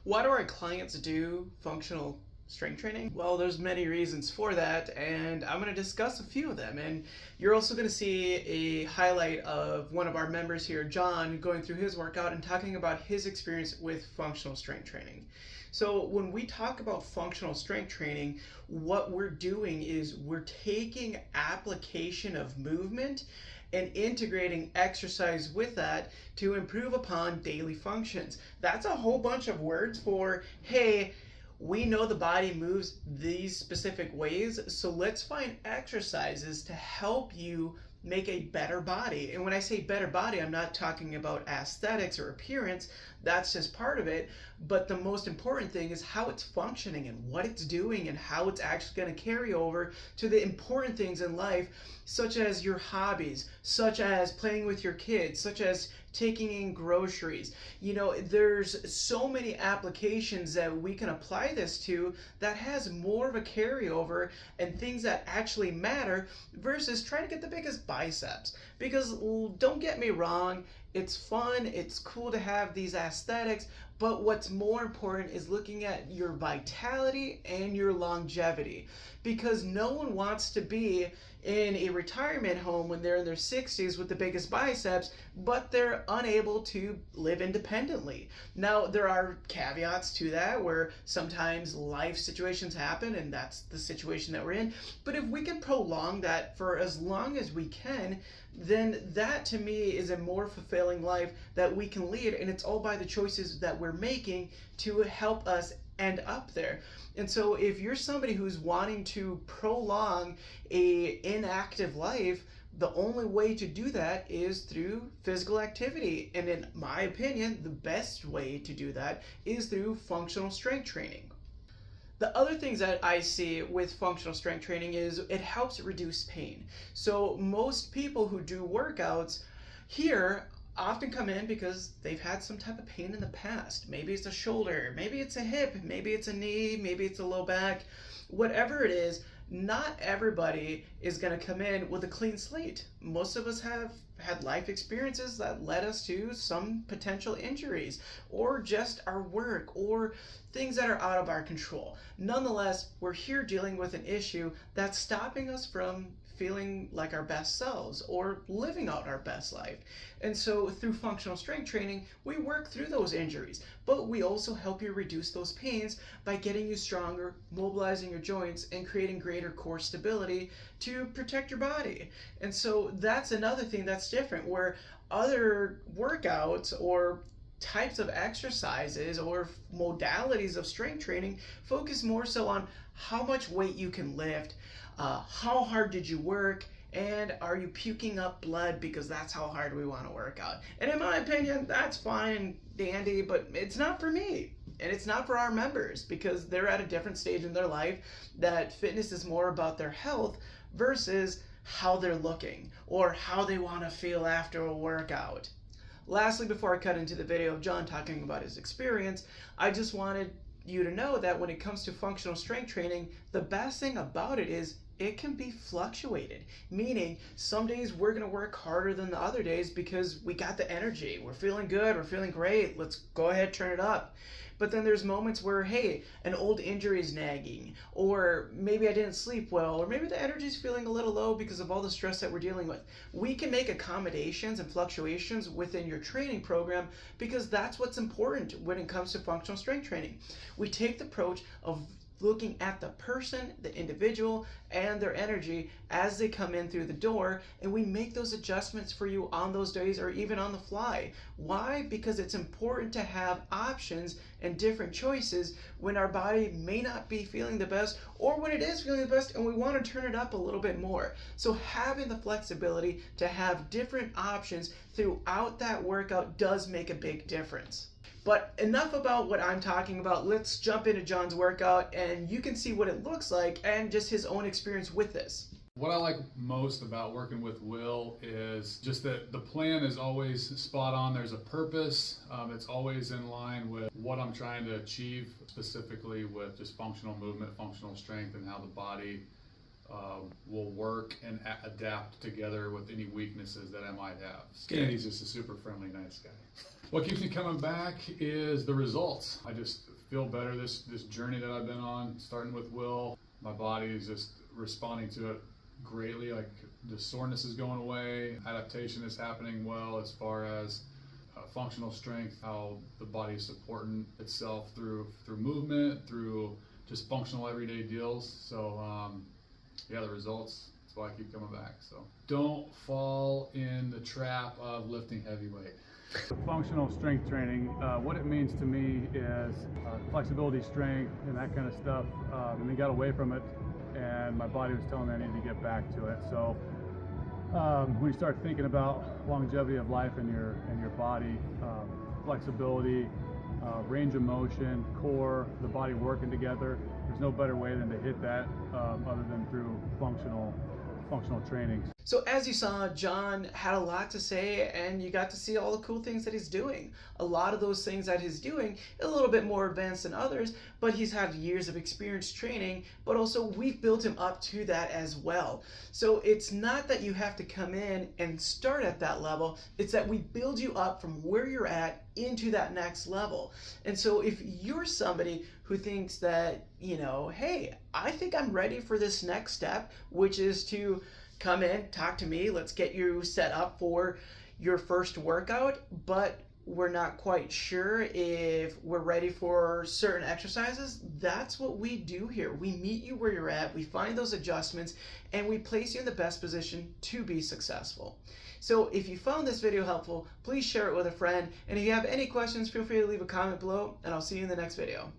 Why do our clients do functional strength training? Well, there's many reasons for that, and I'm going to discuss a few of them. And you're also going to see a highlight of one of our members here, John, going through his workout and talking about his experience with functional strength training. So when we talk about functional strength training, what we're doing is we're taking application of movement and integrating exercise with that to improve upon daily functions. That's a whole bunch of words for, hey, we know the body moves these specific ways, so let's find exercises to help you make a better body. And when I say better body, I'm not talking about aesthetics or appearance. That's just part of it. But the most important thing is how it's functioning and what it's doing and how it's actually going to carry over to the important things in life, such as your hobbies, such as playing with your kids, such as taking in groceries. You know, there's so many applications that we can apply this to that has more of a carryover and things that actually matter versus trying to get the biggest biceps. Because don't get me wrong, it's fun, it's cool to have these aesthetics, but what's more important is looking at your vitality and your longevity. Because no one wants to be in a retirement home when they're in their 60s with the biggest biceps, but they're unable to live independently. Now, there are caveats to that where sometimes life situations happen and that's the situation that we're in. But if we can prolong that for as long as we can, then that to me is a more fulfilling life that we can lead, and it's all by the choices that we're making to help us end up there. And so if you're somebody who's wanting to prolong a inactive life, the only way to do that is through physical activity. And in my opinion, the best way to do that is through functional strength training. The other things that I see with functional strength training is it helps reduce pain. So most people who do workouts here often come in because they've had some type of pain in the past. Maybe it's a shoulder, maybe it's a hip, maybe it's a knee, maybe it's a low back. Whatever it is, not everybody is going to come in with a clean slate. Most of us have had life experiences that led us to some potential injuries or just our work or things that are out of our control. Nonetheless, we're here dealing with an issue that's stopping us from feeling like our best selves or living out our best life. And so through functional strength training, we work through those injuries, but we also help you reduce those pains by getting you stronger, mobilizing your joints, and creating greater core stability to protect your body. And so that's another thing that's different, where other workouts or types of exercises or modalities of strength training focus more so on how much weight you can lift, how hard did you work, and are you puking up blood because that's how hard we want to work out. And in my opinion, that's fine and dandy, but it's not for me. And it's not for our members because they're at a different stage in their life that fitness is more about their health versus how they're looking or how they want to feel after a workout. Lastly, before I cut into the video of John talking about his experience, I just wanted you to know that when it comes to functional strength training, the best thing about it is it can be fluctuated, meaning some days we're going to work harder than the other days because we got the energy, we're feeling good, we're feeling great, let's go ahead, turn it up. But then there's moments where, hey, an old injury is nagging, or maybe I didn't sleep well, or maybe the energy is feeling a little low because of all the stress that we're dealing with. We can make accommodations and fluctuations within your training program because that's what's important when it comes to functional strength training. We take the approach of looking at the person, the individual, and their energy as they come in through the door, and we make those adjustments for you on those days or even on the fly. Why? Because it's important to have options and different choices when our body may not be feeling the best or when it is feeling the best and we want to turn it up a little bit more. So having the flexibility to have different options throughout that workout does make a big difference. But enough about what I'm talking about. Let's jump into John's workout and you can see what it looks like and just his own experience with this. What I like most about working with Will is just that the plan is always spot on. There's a purpose. It's always in line with what I'm trying to achieve, specifically with just functional movement, functional strength, and how the body will work and adapt together with any weaknesses that I might have. Andy's just a super friendly, nice guy. What keeps me coming back is the results. I just feel better. This journey that I've been on, starting with Will, my body is just responding to it greatly. Like the soreness is going away, adaptation is happening well as far as functional strength, how the body is supporting itself through movement, through just functional everyday deals. So yeah, the results, that's why I keep coming back. So don't fall in the trap of lifting heavy weight. Functional strength training, what it means to me is flexibility, strength, and that kind of stuff. And they got away from it, and my body was telling me I needed to get back to it. So when you start thinking about longevity of life in your body, flexibility, range of motion, core, the body working together, there's no better way than to hit that other than through functional training. So as you saw, John had a lot to say, and you got to see all the cool things that he's doing. A lot of those things that he's doing a little bit more advanced than others, but he's had years of experience training, but also we've built him up to that as well. So it's not that you have to come in and start at that level, it's that we build you up from where you're at into that next level. And so if you're somebody who thinks that, you know, hey, I think I'm ready for this next step, which is to come in, talk to me, let's get you set up for your first workout, but we're not quite sure if we're ready for certain exercises, that's what we do here. We meet you where you're at, we find those adjustments, and we place you in the best position to be successful. So if you found this video helpful, please share it with a friend, and if you have any questions, feel free to leave a comment below, and I'll see you in the next video.